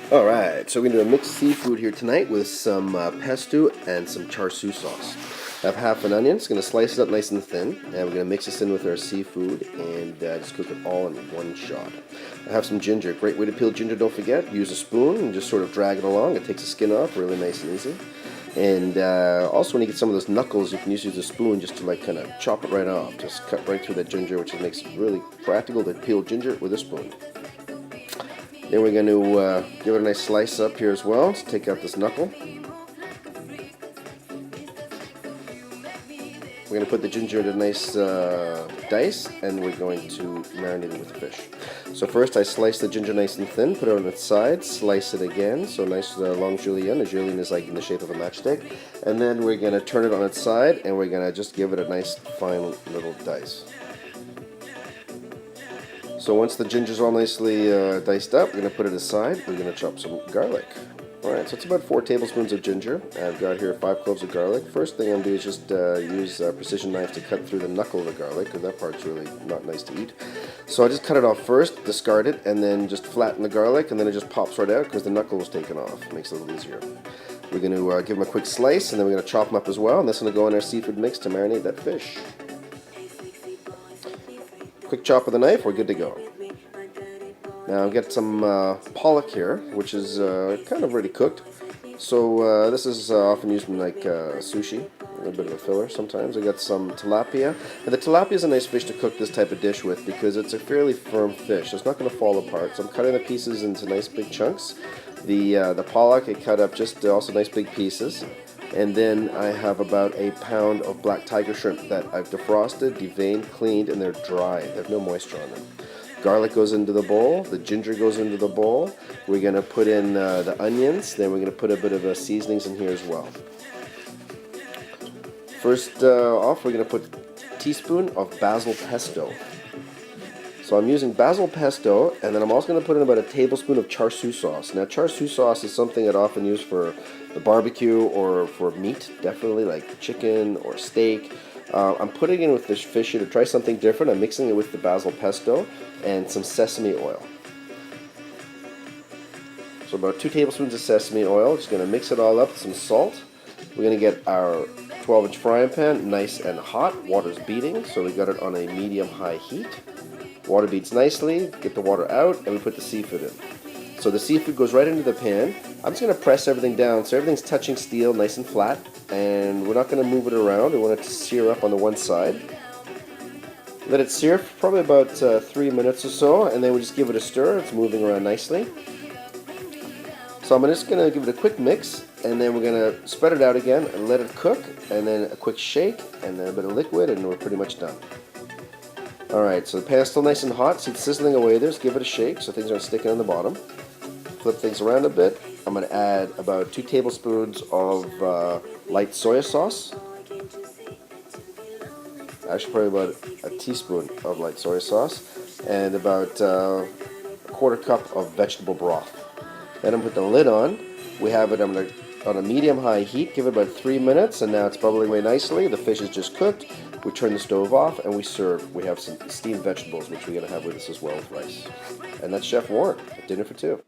Alright, so we're going to do a mixed seafood here tonight with some pesto and some char siu sauce. I have half an onion, it's going to slice it up nice and thin, and we're going to mix this in with our seafood and just cook it all in one shot. I have some ginger, great way to peel ginger, don't forget. Use a spoon and just sort of drag it along, it takes the skin off, really nice and easy. And also when you get some of those knuckles, you can use a spoon just to like kind of chop it right off. Just cut right through that ginger, which makes it really practical to peel ginger with a spoon. Then we're going to give it a nice slice up here as well. Let's take out this knuckle. We're going to put the ginger in a nice dice, and we're going to marinate it with the fish. So first I slice the ginger nice and thin, put it on its side, slice it again, so nice long julienne. A julienne is like in the shape of a matchstick. And then we're going to turn it on its side, and we're going to just give it a nice fine little dice. So once the ginger's all nicely diced up, we're going to put it aside. We're going to chop some garlic. Alright, so it's about 4 tablespoons of ginger. I've got here 5 cloves of garlic. First thing I'm going to do is just use a precision knife to cut through the knuckle of the garlic, because that part's really not nice to eat. So I just cut it off first, discard it, and then just flatten the garlic, and then it just pops right out because the knuckle was taken off. It makes it a little easier. We're going to give them a quick slice, and then we're going to chop them up as well, and that's going to go in our seafood mix to marinate that fish. Quick chop with a knife, we're good to go. Now I've got some Pollak here, which is kind of already cooked. So this is often used in like sushi, a little bit of a filler sometimes. I got some tilapia, and the tilapia is a nice fish to cook this type of dish with because it's a fairly firm fish. It's not going to fall apart. So I'm cutting the pieces into nice big chunks. The Pollak I cut up just also nice big pieces. And then I have about a pound of black tiger shrimp that I've defrosted, deveined, cleaned, and they're dry. They have no moisture on them. Garlic goes into the bowl, the ginger goes into the bowl. We're going to put in the onions, then we're going to put a bit of seasonings in here as well. First off, we're going to put a teaspoon of basil pesto. So I'm using basil pesto, and then I'm also going to put in about a tablespoon of char siu sauce. Now char siu sauce is something I'd often use for the barbecue or for meat, definitely like chicken or steak. I'm putting it in with this fish here to try something different. I'm mixing it with the basil pesto and some sesame oil. So about 2 tablespoons of sesame oil. Just going to mix it all up with some salt. We're going to get our 12-inch frying pan nice and hot. Water's beating, so we got it on a medium-high heat. Water beats nicely. Get the water out, and we put the seafood in. So the seafood goes right into the pan. I'm just going to press everything down so everything's touching steel nice and flat, and we're not going to move it around. We want it to sear up on the one side. Let it sear for probably about 3 minutes or so, and then we just give it a stir. It's moving around nicely. So I'm just going to give it a quick mix, and then we're going to spread it out again and let it cook, and then a quick shake, and then a bit of liquid, and we're pretty much done. Alright, so the pan's still nice and hot. See it sizzling away there. Just give it a shake so things aren't sticking on the bottom. Flip things around a bit. I'm going to add about 2 tablespoons of light soy sauce. Actually, probably about a teaspoon of light soy sauce. And about a quarter cup of vegetable broth. Then I'm going to put the lid on. We have it on a medium-high heat. Give it about 3 minutes, and now it's bubbling away nicely. The fish is just cooked. We turn the stove off, and we serve. We have some steamed vegetables, which we're going to have with us as well with rice. And that's Chef Warren at Dinner for Two.